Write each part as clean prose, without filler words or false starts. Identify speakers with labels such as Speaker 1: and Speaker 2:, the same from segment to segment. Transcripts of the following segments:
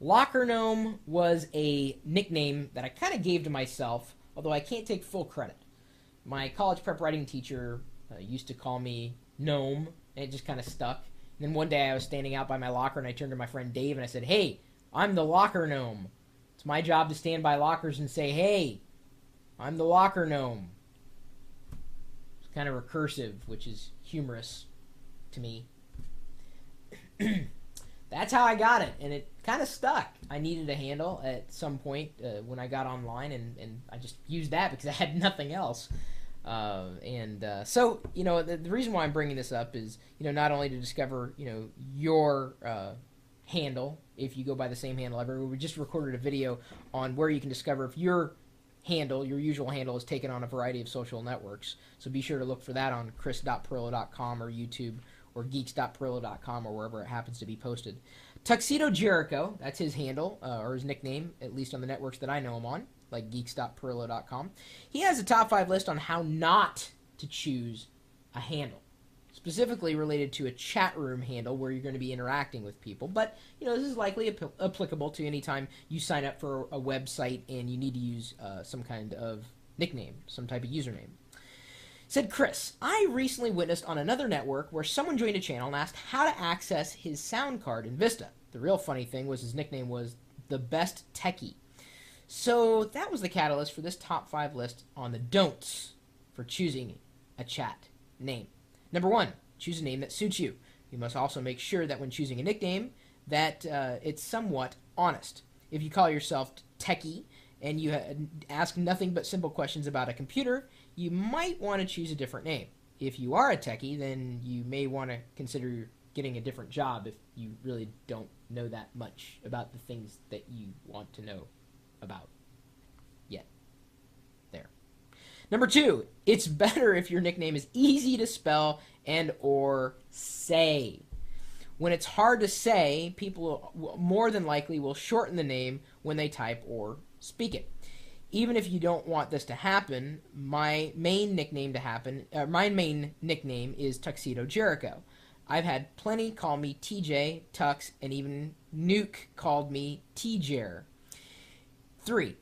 Speaker 1: Locker Gnome was a nickname that I kind of gave to myself, although I can't take full credit. My college prep writing teacher used to call me Gnome, and it just kind of stuck. And then one day I was standing out by my locker, and I turned to my friend Dave, and I said, "Hey, I'm the Locker Gnome. It's my job to stand by lockers and say, hey, I'm the Locker Gnome." It's kind of recursive, which is humorous to me. That's how I got it, and it kind of stuck. I needed a handle at some point when I got online, and I just used that because I had nothing else. So, the reason why I'm bringing this up is, not only to discover, your handle, if you go by the same handle everywhere. We just recorded a video on where you can discover if your handle, your usual handle, is taken on a variety of social networks. So be sure to look for that on chris.pirillo.com or YouTube or geeks.pirillo.com or wherever it happens to be posted. Tuxedo Jericho, that's his handle, or his nickname, at least on the networks that I know him on, like geeks.pirillo.com. He has a top 5 list on how not to choose a handle, specifically related to a chat room handle where you're going to be interacting with people. But, this is likely applicable to any time you sign up for a website and you need to use some kind of nickname, some type of username. Said Chris, I recently witnessed on another network where someone joined a channel and asked how to access his sound card in Vista. The real funny thing was his nickname was the Best Techie. So that was the catalyst for this top 5 list on the don'ts for choosing a chat name. Number 1, choose a name that suits you. You must also make sure that when choosing a nickname that it's somewhat honest. If you call yourself Techie and you ask nothing but simple questions about a computer, you might want to choose a different name. If you are a techie, then you may want to consider getting a different job if you really don't know that much about the things that you want to know about yet. There. Number 2, it's better if your nickname is easy to spell and or say. When it's hard to say, people more than likely will shorten the name when they type or speak it. Even if you don't want this to happen, my main nickname is Tuxedo Jericho. I've had plenty call me TJ, Tux, and even Nuke called me TJer. 3.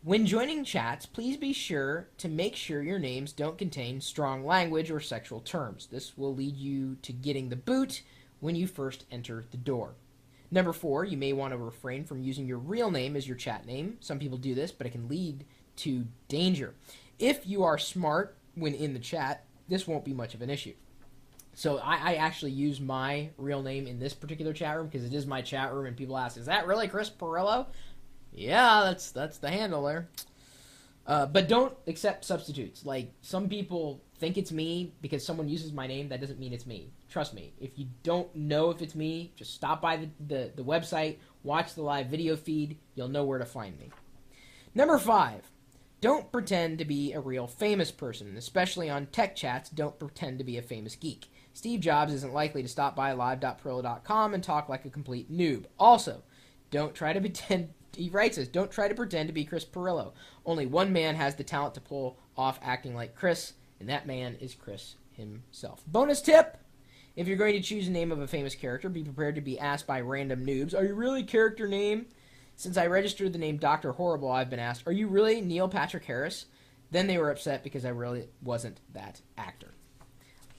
Speaker 1: When joining chats, please be sure to make sure your names don't contain strong language or sexual terms. This will lead you to getting the boot when you first enter the door. Number 4, you may want to refrain from using your real name as your chat name. Some people do this, but it can lead to danger. If you are smart when in the chat, this won't be much of an issue. So I actually use my real name in this particular chat room because it is my chat room, and people ask, is that really Chris Pirillo? Yeah, that's the handle there. But don't accept substitutes. Like, some people think it's me because someone uses my name. That doesn't mean it's me. Trust me. If you don't know if it's me, just stop by the website, watch the live video feed. You'll know where to find me. Number 5, don't pretend to be a real famous person. Especially on tech chats, don't pretend to be a famous geek. Steve Jobs isn't likely to stop by live.pirillo.com and talk like a complete noob. Also, don't try to pretend... He writes this, don't try to pretend to be Chris Pirillo. Only one man has the talent to pull off acting like Chris, and that man is Chris himself. Bonus tip! If you're going to choose a name of a famous character, be prepared to be asked by random noobs, are you really character name? Since I registered the name Dr. Horrible, I've been asked, are you really Neil Patrick Harris? Then they were upset because I really wasn't that actor.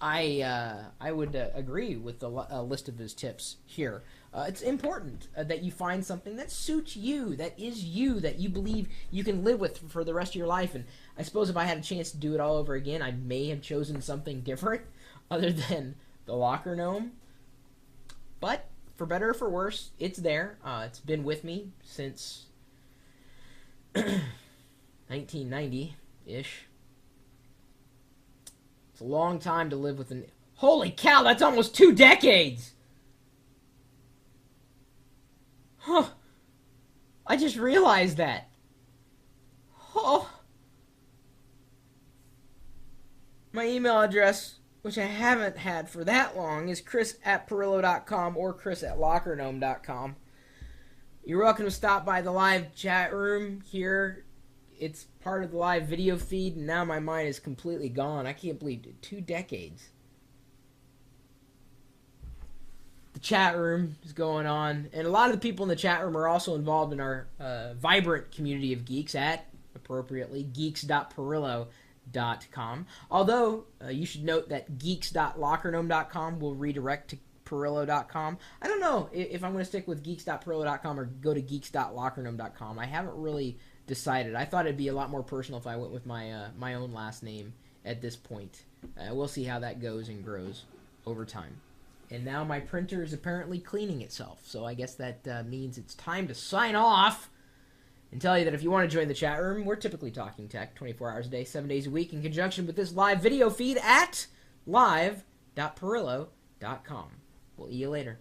Speaker 1: I would agree with the list of his tips here. It's important that you find something that suits you, that is you, that you believe you can live with for the rest of your life. And I suppose if I had a chance to do it all over again, I may have chosen something different other than the Locker Gnome. But for better or for worse, it's there. It's been with me since 1990-ish. It's a long time to live with an... Holy cow, that's almost 2 decades! Huh. I just realized that. Oh. My email address, which I haven't had for that long, is chris@pirillo.com or chris@lockergnome.com. You're welcome to stop by the live chat room here. It's part of the live video feed, and now my mind is completely gone. I can't believe it. 2 decades. The chat room is going on, and a lot of the people in the chat room are also involved in our vibrant community of geeks at, appropriately, geeks.perillo.com. Although, you should note that geeks.lockergnome.com will redirect to Perillo.com. I don't know if I'm going to stick with geeks.perillo.com or go to geeks.lockergnome.com. I haven't really decided. I thought it'd be a lot more personal if I went with my own last name at this point. We'll see how that goes and grows over time. And now my printer is apparently cleaning itself, so I guess that means it's time to sign off and tell you that if you want to join the chat room, we're typically talking tech 24 hours a day, 7 days a week, in conjunction with this live video feed at live.perillo.com. We'll see you later.